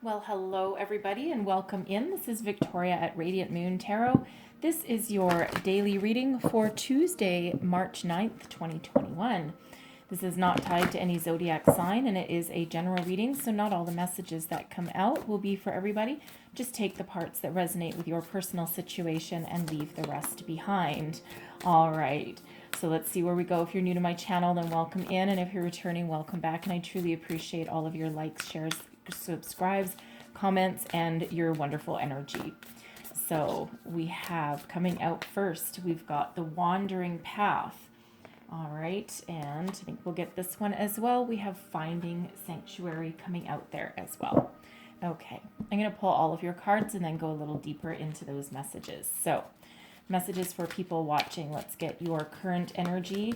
Well, hello everybody and welcome in. This is Victoria at Radiant Moon Tarot. This is your daily reading for Tuesday, March 9th, 2021. This is not tied to any zodiac sign and it is a general reading, so not all the messages that come out will be for everybody. Just take the parts that resonate with your personal situation and leave the rest behind. All right. So let's see where we go. If you're new to my channel, then welcome in. And if you're returning, welcome back. And I truly appreciate all of your likes, shares, subscribes, comments, and your wonderful energy. So we have coming out first, we've got the Wandering Path. All right, and I think we'll get this one as well. We have Finding Sanctuary coming out there as well. Okay, I'm going to pull all of your cards and then go a little deeper into those messages. So messages for people watching. Let's get your current energy.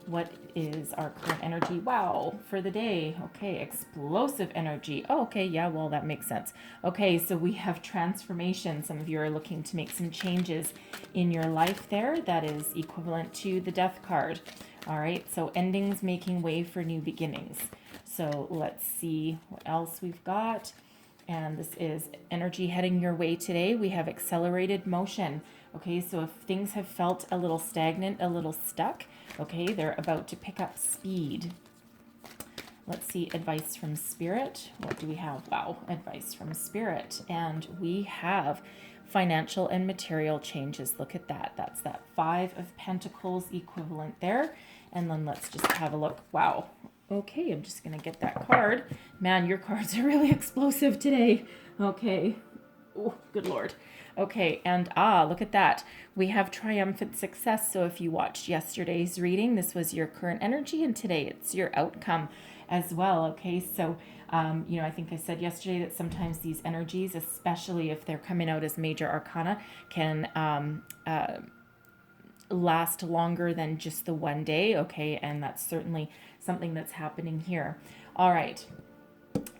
What is our current energy? Wow, for the day. Okay, explosive energy. Oh, okay, yeah, well, that makes sense. Okay, so we have transformation. Some of you are looking to make some changes in your life there. That is equivalent to the Death card. All right, so endings making way for new beginnings. So let's see what else we've got. And this is energy heading your way today. We have accelerated motion. Okay, so if things have felt a little stagnant, a little stuck, okay, they're about to pick up speed. Let's see, advice from Spirit. What do we have? Wow, advice from Spirit. And we have financial and material changes. Look at that. That's that Five of Pentacles equivalent there. And then let's just have a look. Wow. Okay, I'm just going to get that card. Man, your cards are really explosive today. Okay. Oh, good Lord. Okay, and look at that. We have triumphant success. So if you watched yesterday's reading, this was your current energy, and today it's your outcome as well. Okay, so, I think I said yesterday that sometimes these energies, especially if they're coming out as major arcana, can last longer than just the one day. Okay, and that's certainly something that's happening here. All right.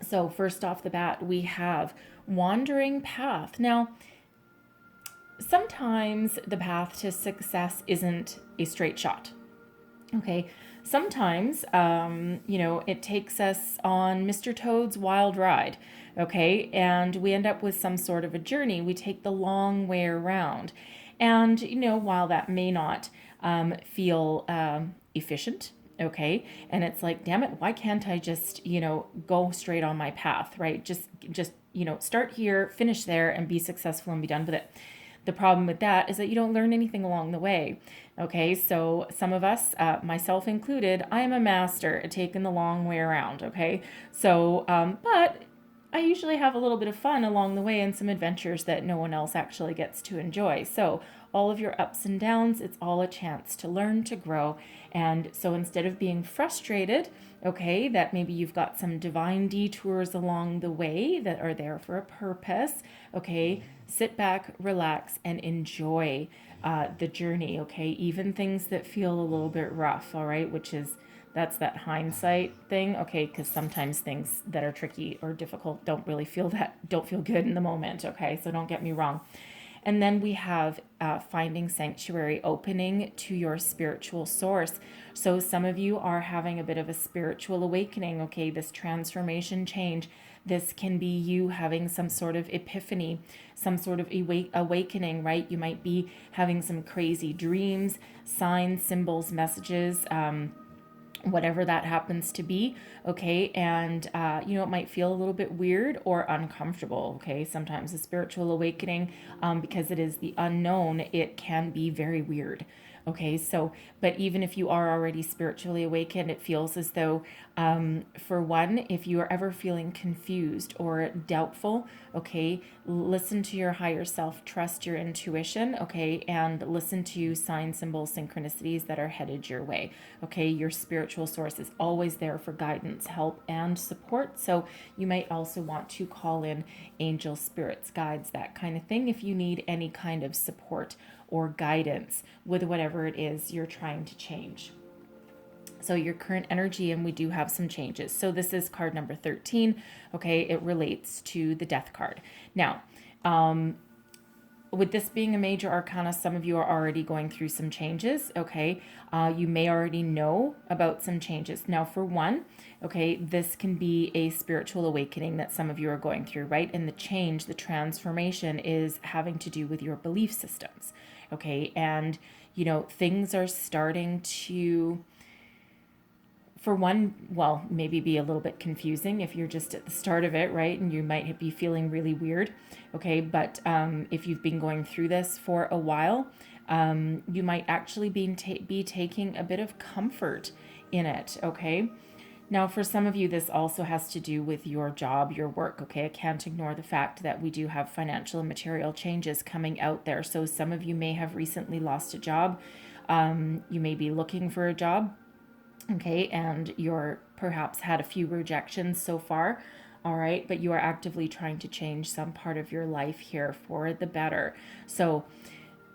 So first off the bat, we have Wandering Path. Now, sometimes the path to success isn't a straight shot. Okay, sometimes, it takes us on Mr. Toad's wild ride. Okay, and we end up with some sort of a journey. We take the long way around. And, while that may not feel efficient, okay, and it's like, damn it, why can't I just, go straight on my path, right? Just start here, finish there, and be successful and be done with it. The problem with that is that you don't learn anything along the way. Okay, so some of us, myself included, I am a master at taking the long way around. Okay, so, but I usually have a little bit of fun along the way and some adventures that no one else actually gets to enjoy. So all of your ups and downs, it's all a chance to learn, to grow. And so instead of being frustrated, okay, that maybe you've got some divine detours along the way that are there for a purpose, okay, sit back, relax, and enjoy the journey, okay, even things that feel a little bit rough, all right, that's that hindsight thing, okay, because sometimes things that are tricky or difficult don't feel good in the moment, okay, so don't get me wrong. And then we have Finding Sanctuary, opening to your spiritual source. So some of you are having a bit of a spiritual awakening, okay, this transformation change. This can be you having some sort of epiphany, some sort of awakening, right? You might be having some crazy dreams, signs, symbols, messages, whatever that happens to be, okay, and it might feel a little bit weird or uncomfortable, okay. Sometimes a spiritual awakening, because it is the unknown, it can be very weird, okay. So, but even if you are already spiritually awakened, it feels as though, for one, if you are ever feeling confused or doubtful, okay, listen to your higher self, trust your intuition, okay, and listen to signs, symbols, synchronicities that are headed your way, okay. Your spiritual source is always there for guidance, help, and support. So you might also want to call in angel spirits, guides, that kind of thing, if you need any kind of support or guidance with whatever it is you're trying to change. So your current energy, and we do have some changes. So this is card number 13. Okay, it relates to the Death card. Now, with this being a major arcana, some of you are already going through some changes, okay? You may already know about some changes. Now, for one, okay, this can be a spiritual awakening that some of you are going through, right? And the change, the transformation is having to do with your belief systems, okay? And, things are starting to, for one, well, maybe be a little bit confusing if you're just at the start of it, right? And you might be feeling really weird, okay? But if you've been going through this for a while, you might actually be taking a bit of comfort in it, okay? Now, for some of you, this also has to do with your job, your work, okay? I can't ignore the fact that we do have financial and material changes coming out there. So some of you may have recently lost a job. You may be looking for a job, okay, and you're perhaps had a few rejections so far, all right, but you are actively trying to change some part of your life here for the better. So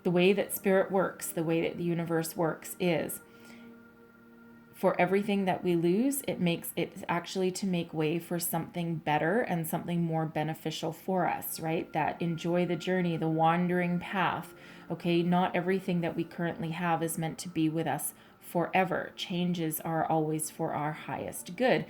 the way that spirit works, the way that the universe works is, for everything that we lose, it's actually to make way for something better and something more beneficial for us, right? That enjoy the journey, the wandering path, okay? Not everything that we currently have is meant to be with us forever. Changes are always for our highest good.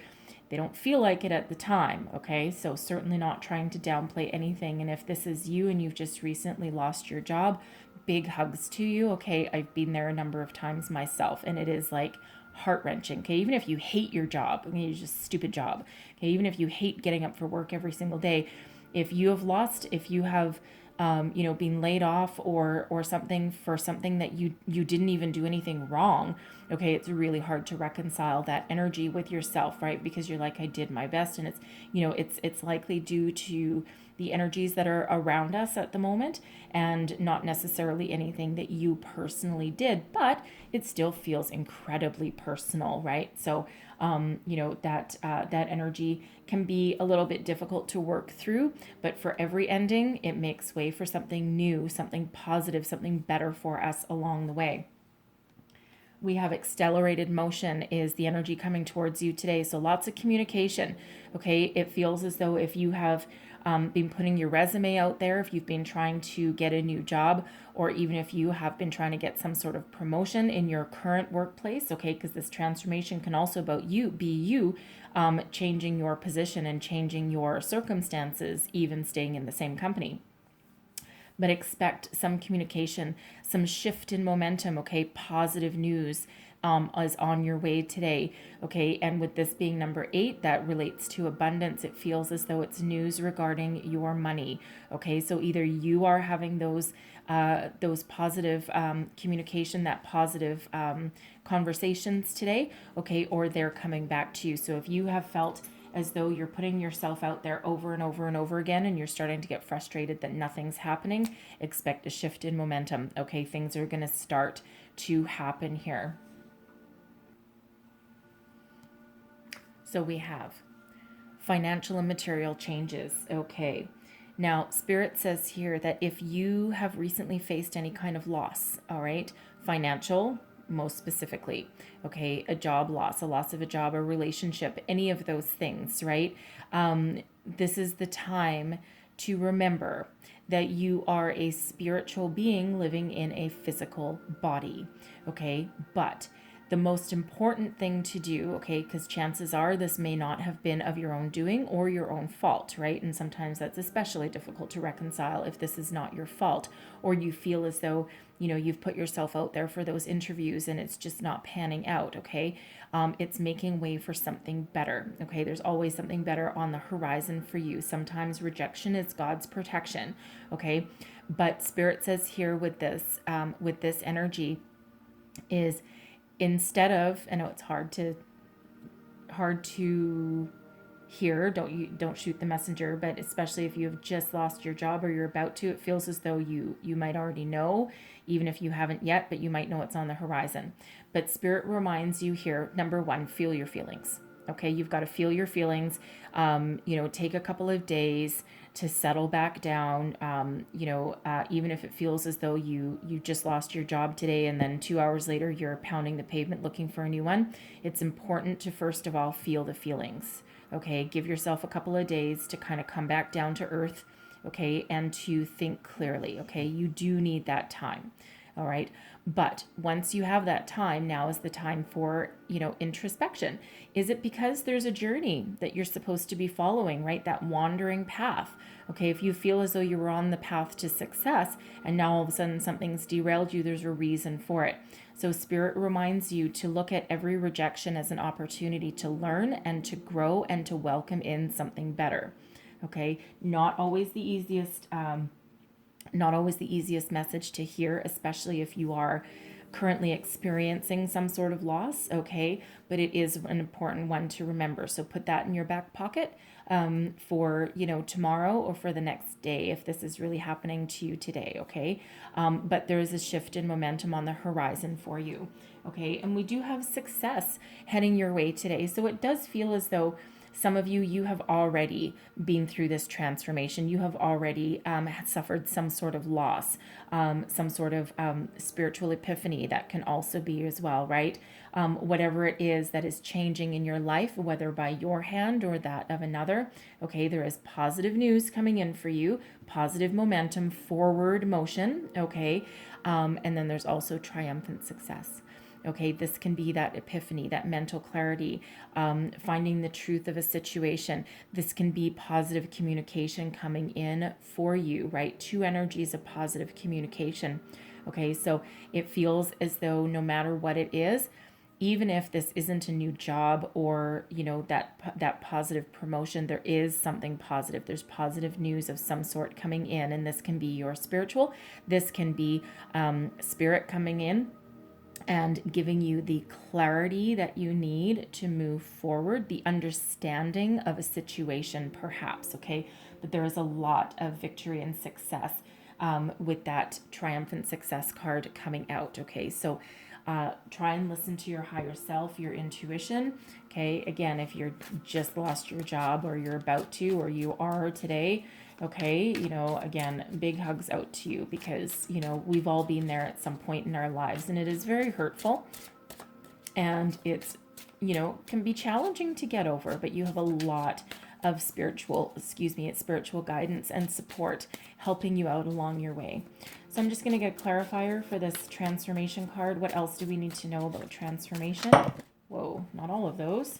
They don't feel like it at the time, okay? So certainly not trying to downplay anything. And if this is you and you've just recently lost your job, big hugs to you, okay? I've been there a number of times myself, and it is like heart-wrenching, okay? Even if you hate your job, I mean, it's just a stupid job, okay? Even if you hate getting up for work every single day, if you have being laid off or something for something that you didn't even do anything wrong, okay, it's really hard to reconcile that energy with yourself, right? Because you're like, I did my best, and it's likely due to the energies that are around us at the moment, and not necessarily anything that you personally did, but it still feels incredibly personal, right? So that energy can be a little bit difficult to work through, but for every ending, it makes way for something new, something positive, something better for us along the way. We have accelerated motion is the energy coming towards you today. So lots of communication. Okay. It feels as though if you have been putting your resume out there, if you've been trying to get a new job, or even if you have been trying to get some sort of promotion in your current workplace, okay, because this transformation can also be you changing your position and changing your circumstances, even staying in the same company. But expect some communication, some shift in momentum, okay? Positive news is on your way today, okay? And with this being number 8, that relates to abundance. It feels as though it's news regarding your money, okay? So either you are having those positive communication, that positive conversations today, okay? Or they're coming back to you. So if you have felt as though you're putting yourself out there over and over and over again, and you're starting to get frustrated that nothing's happening, expect a shift in momentum. Okay, things are going to start to happen here. So we have financial and material changes. Okay. Now, Spirit says here that if you have recently faced any kind of loss, all right, financial, most specifically, okay, a job loss, a loss of a job, a relationship, any of those things, right? This is the time to remember that you are a spiritual being living in a physical body, okay? But the most important thing to do, okay, because chances are this may not have been of your own doing or your own fault, right? And sometimes that's especially difficult to reconcile if this is not your fault, or you feel as though, you've put yourself out there for those interviews and it's just not panning out, okay? It's making way for something better, okay? There's always something better on the horizon for you. Sometimes rejection is God's protection, okay? But Spirit says here with this energy is, instead of, I know it's hard to hear, don't shoot the messenger, but especially if you've just lost your job or you're about to, it feels as though you might already know, even if you haven't yet, but you might know it's on the horizon. But Spirit reminds you here, number 1, feel your feelings. Okay, you've got to feel your feelings. Take a couple of days to settle back down. Even if it feels as though you just lost your job today and then 2 hours later you're pounding the pavement looking for a new one, it's important to first of all feel the feelings. Okay, give yourself a couple of days to kind of come back down to earth. okay, and to think clearly, okay? You do need that time, all right? But once you have that time, now is the time for, introspection. Is it because there's a journey that you're supposed to be following, right? That wandering path. Okay, if you feel as though you were on the path to success and now all of a sudden something's derailed you, there's a reason for it. So Spirit reminds you to look at every rejection as an opportunity to learn and to grow and to welcome in something better. Okay, not always the easiest message to hear, especially if you are currently experiencing some sort of loss, okay? But it is an important one to remember. So put that in your back pocket for, tomorrow or for the next day if this is really happening to you today, okay? But there is a shift in momentum on the horizon for you, okay? And we do have success heading your way today. So it does feel as though some of you have already been through this transformation. You have already suffered some sort of loss, some sort of spiritual epiphany that can also be as well, right? Whatever it is that is changing in your life, whether by your hand or that of another, okay, there is positive news coming in for you, positive momentum, forward motion, okay? And then there's also triumphant success. Okay, this can be that epiphany, that mental clarity, finding the truth of a situation. This can be positive communication coming in for you, right? Two energies of positive communication. Okay, so it feels as though no matter what it is, even if this isn't a new job or, that positive promotion, there is something positive. There's positive news of some sort coming in, and this can be your spiritual. This can be spirit coming in and giving you the clarity that you need to move forward, the understanding of a situation perhaps, okay? But there is a lot of victory and success with that triumphant success card coming out, okay? So try and listen to your higher self, your intuition, okay? Again, if you're just lost your job or you're about to or you are today, okay, again, big hugs out to you because, we've all been there at some point in our lives and it is very hurtful and it's, can be challenging to get over, but you have a lot of spiritual guidance and support helping you out along your way. So I'm just going to get a clarifier for this transformation card. What else do we need to know about transformation? Whoa, not all of those.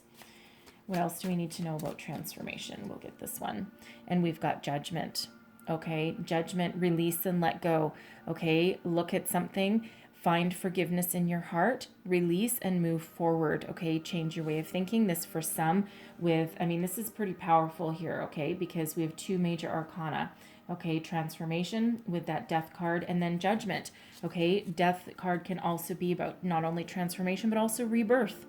What else do we need to know about transformation? We'll get this one. And we've got judgment. Okay, judgment, release and let go. Okay, look at something, find forgiveness in your heart, release and move forward. Okay, change your way of thinking. This for some this is pretty powerful here, okay, because we have two major arcana. Okay, transformation with that death card and then judgment. Okay, death card can also be about not only transformation, but also rebirth.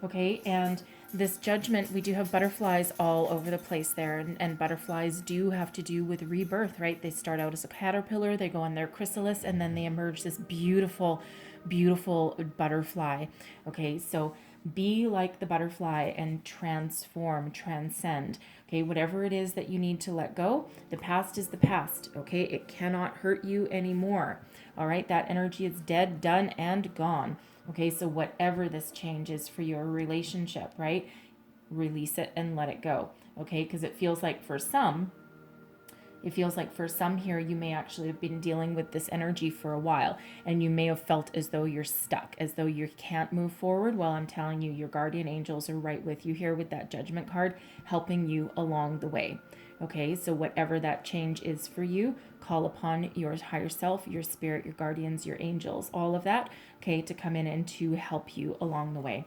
Okay, and this judgment, we do have butterflies all over the place there, and butterflies do have to do with rebirth, right? They start out as a caterpillar, they go in their chrysalis, and then they emerge this beautiful, beautiful butterfly. Okay, so be like the butterfly and transform, transcend. Okay, whatever it is that you need to let go, the past is the past. Okay, it cannot hurt you anymore. All right, that energy is dead, done, and gone. Okay, so whatever this change is for your relationship, right? Release it and let it go. Okay, because it feels like for some here, you may actually have been dealing with this energy for a while and you may have felt as though you're stuck, as though you can't move forward. Well, I'm telling you, your guardian angels are right with you here with that judgment card, helping you along the way. Okay, so whatever that change is for you, call upon your higher self, your spirit, your guardians, your angels, all of that, okay, to come in and to help you along the way.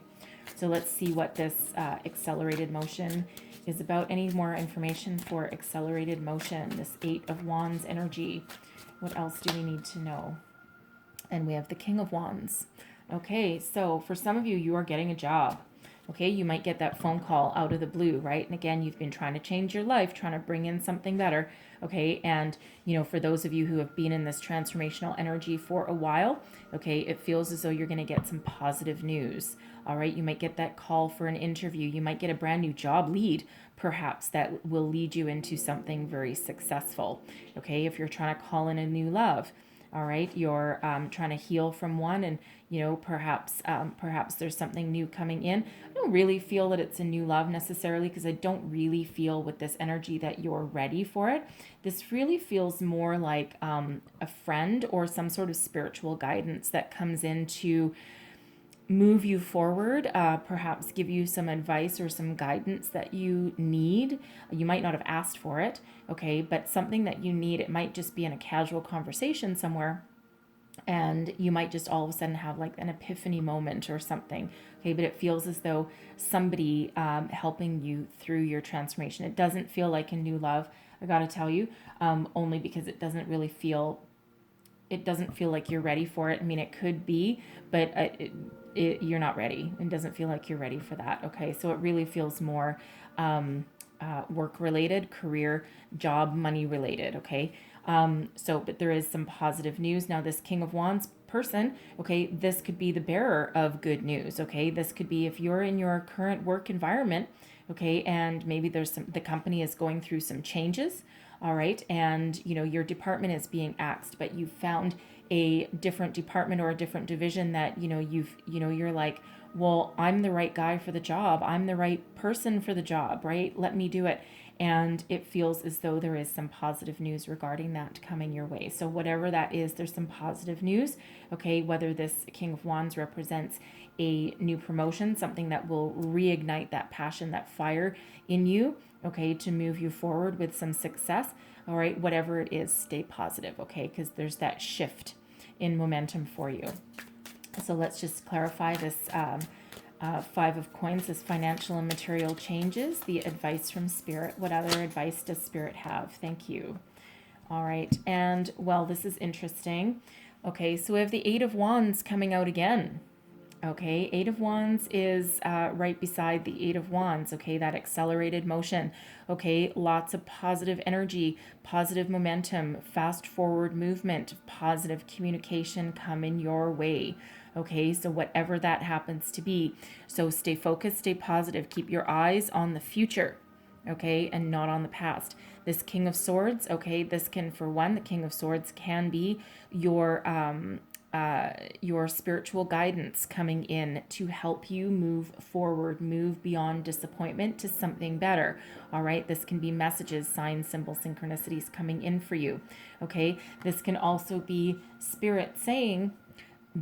So let's see what this accelerated motion is about. Any more information for accelerated motion, this 8 of Wands energy? What else do we need to know? And we have the King of Wands. Okay, so for some of you, you are getting a job. Okay, you might get that phone call out of the blue, right? And again, you've been trying to change your life, trying to bring in something better. Okay, and for those of you who have been in this transformational energy for a while, okay, it feels as though you're going to get some positive news. All right, you might get that call for an interview. You might get a brand new job lead, perhaps, that will lead you into something very successful. Okay, if you're trying to call in a new love. All right, you're trying to heal from one, and perhaps there's something new coming in. I don't really feel that it's a new love necessarily, because I don't really feel with this energy that you're ready for it. This really feels more like a friend or some sort of spiritual guidance that comes in to move you forward, perhaps give you some advice or some guidance that you need. You might not have asked for it, okay, but something that you need. It might just be in a casual conversation somewhere, and you might just all of a sudden have like an epiphany moment or something, okay, but it feels as though somebody helping you through your transformation. It doesn't feel like a new love, I gotta tell you, only because it doesn't feel like you're ready for it. I mean, it could be, but you're not ready. It doesn't feel like you're ready for that. Okay, so it really feels more work related, career, job, money related. Okay, but there is some positive news. Now, this King of Wands person, okay, this could be the bearer of good news. Okay, this could be if you're in your current work environment, okay, and maybe the company is going through some changes. All right, and your department is being axed, but you've found a different department or a different division that you're like, well, I'm the right guy for the job, I'm the right person for the job, right? Let me do it. And it feels as though there is some positive news regarding that coming your way. So whatever that is, there's some positive news, okay? Whether this King of Wands represents a new promotion, something that will reignite that passion, that fire in you, okay, to move you forward with some success. All right, whatever it is, stay positive, okay, because there's that shift in momentum for you. So let's just clarify this Five of Coins, this financial and material changes, the advice from Spirit. What other advice does Spirit have? Thank you. All right, and well, this is interesting. Okay, so we have the Eight of Wands coming out again. Okay, Eight of Wands is right beside the Eight of Wands, okay, that accelerated motion, okay, lots of positive energy, positive momentum, fast forward movement, positive communication coming your way, okay, so whatever that happens to be. So stay focused, stay positive, keep your eyes on the future, okay, and not on the past. This King of Swords, okay, this can, for one, the King of Swords can be your spiritual guidance coming in to help you move forward, move beyond disappointment to something better. All right, this can be messages, signs, symbols, synchronicities coming in for you. Okay, this can also be Spirit saying,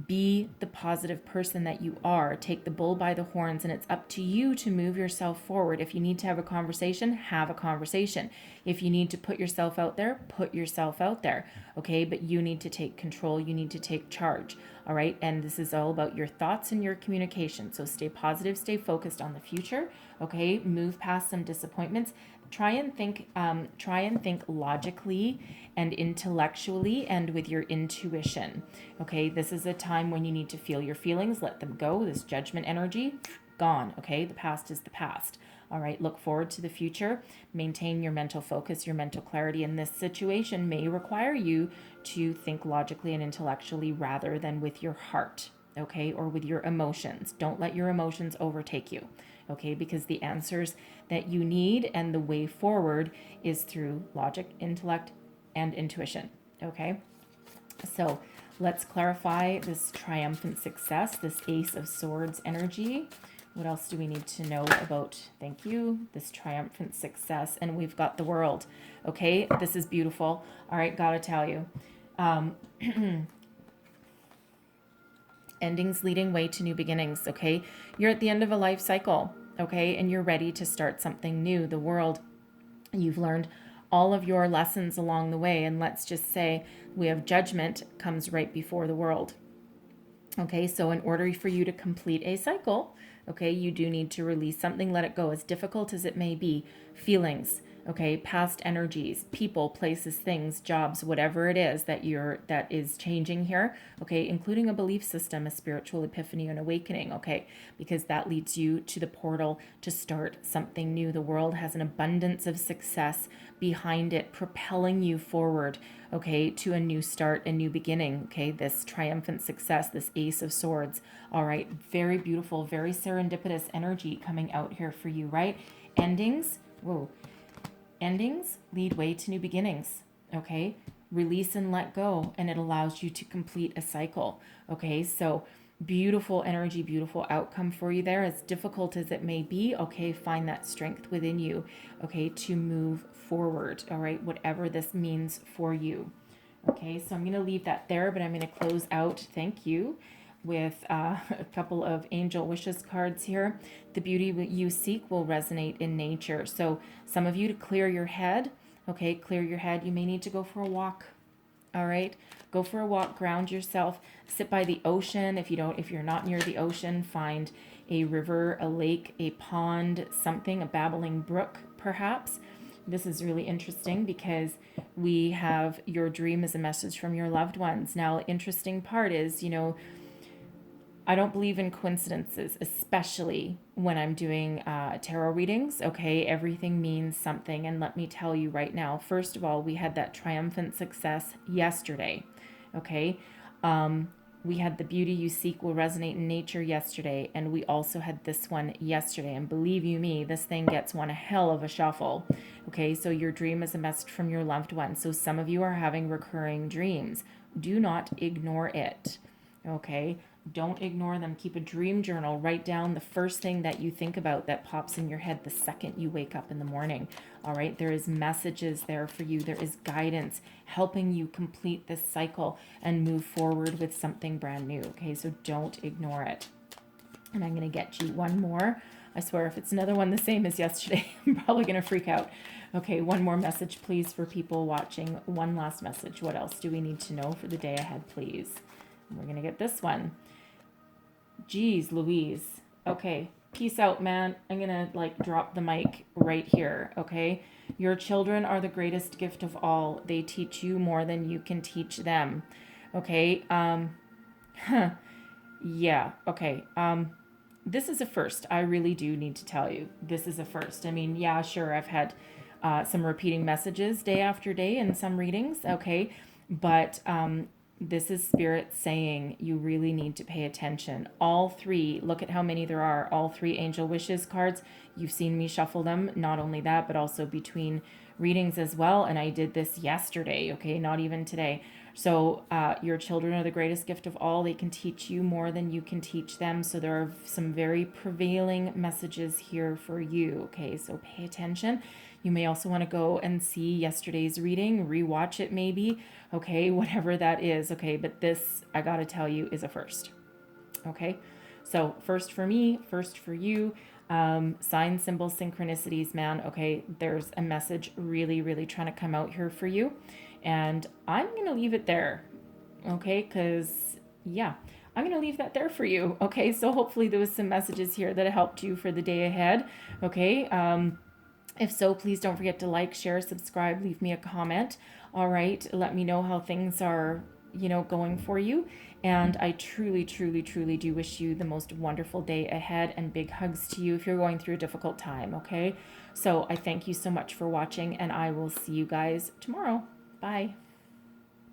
be the positive person that you are. Take the bull by the horns, and it's up to you to move yourself forward. If you need to have a conversation, have a conversation. If you need to put yourself out there, put yourself out there. Okay, but you need to take control. You need to take charge. All right, and this is all about your thoughts and your communication. So stay positive, stay focused on the future. Okay, move past some disappointments. Try and think logically and intellectually and with your intuition. Okay, this is a time when you need to feel your feelings, let them go. This judgment energy, gone. Okay, the past is the past. All right, look forward to the future. Maintain your mental focus, your mental clarity. And this situation may require you to think logically and intellectually rather than with your heart, okay, or with your emotions. Don't let your emotions overtake you. Okay, because the answers that you need and the way forward is through logic, intellect, and intuition. Okay, so let's clarify this triumphant success, this Ace of Swords energy. What else do we need to know about, thank you, this triumphant success? And we've got the World. Okay, this is beautiful. All right, gotta tell you. Endings leading way to new beginnings, okay? You're at the end of a life cycle, okay? And you're ready to start something new. The World, you've learned all of your lessons along the way. And let's just say we have Judgment comes right before the World. Okay, so in order for you to complete a cycle, okay, you do need to release something, let it go, as difficult as it may be. Feelings, okay, past energies, people, places, things, jobs, whatever it is that is changing here, okay, including a belief system, a spiritual epiphany, an awakening, okay, because that leads you to the portal to start something new. The World has an abundance of success behind it, propelling you forward, okay, to a new start, a new beginning, okay, this triumphant success, this Ace of Swords. All right, very beautiful, very serendipitous energy coming out here for you, right? Endings, whoa. Endings lead way to new beginnings, okay? release and let go, and it allows you to complete a cycle. Okay, so beautiful energy, beautiful outcome for you there. As difficult as it may be, okay, find that strength within you, okay, to move forward, all right, whatever this means for you. Okay, so I'm going to leave that there, but I'm going to close out, thank you, with a couple of angel wishes cards here. The beauty you seek will resonate in nature. So some of you, to clear your head, okay, clear your head, you may need to go for a walk. All right, go for a walk, ground yourself, sit by the ocean. If you're not near the ocean, find a river, a lake, a pond, something, a babbling brook, perhaps. This is really interesting because we have your dream as a message from your loved ones. Now, interesting part is, I don't believe in coincidences, especially when I'm doing tarot readings. Okay, everything means something. And let me tell you right now, first of all, we had that triumphant success yesterday. Okay, we had the beauty you seek will resonate in nature yesterday. And we also had this one yesterday. And believe you me, this thing gets one a hell of a shuffle. Okay, so your dream is a message from your loved one. So some of you are having recurring dreams. Do not ignore it. Okay, don't ignore them. Keep a dream journal. Write down the first thing that you think about that pops in your head the second you wake up in the morning. All right, there is messages there for you. There is guidance helping you complete this cycle and move forward with something brand new. Okay, so don't ignore it. And I'm going to get you one more. I swear, if it's another one the same as yesterday, I'm probably going to freak out. Okay, one more message, please, for people watching. One last message. What else do we need to know for the day ahead, please? And we're going to get this one. Geez, Louise. Okay, peace out, man. I'm going to drop the mic right here, okay? Your children are the greatest gift of all. They teach you more than you can teach them. Okay? Yeah, okay. This is a first. I really do need to tell you. This is a first. I mean, yeah, sure, I've had some repeating messages day after day in some readings, okay? But this is Spirit saying you really need to pay attention. All three, look at how many there are. All three Angel Wishes cards. You've seen me shuffle them. Not only that, but also between readings as well. And I did this yesterday, okay? Not even today. So your children are the greatest gift of all. They can teach you more than you can teach them. So there are some very prevailing messages here for you, okay? So pay attention. You may also want to go and see yesterday's reading, rewatch it maybe, okay, whatever that is, okay, but this, I gotta tell you, is a first, okay? So first for me, first for you, sign, symbol, synchronicities, man, okay, there's a message really, really trying to come out here for you, and I'm going to leave it there, okay, because, yeah, I'm going to leave that there for you, okay? So hopefully there was some messages here that helped you for the day ahead, okay? If so, please don't forget to like, share, subscribe, leave me a comment. All right, let me know how things are, going for you. And I truly, truly, truly do wish you the most wonderful day ahead, and big hugs to you if you're going through a difficult time, okay? So I thank you so much for watching, and I will see you guys tomorrow. Bye.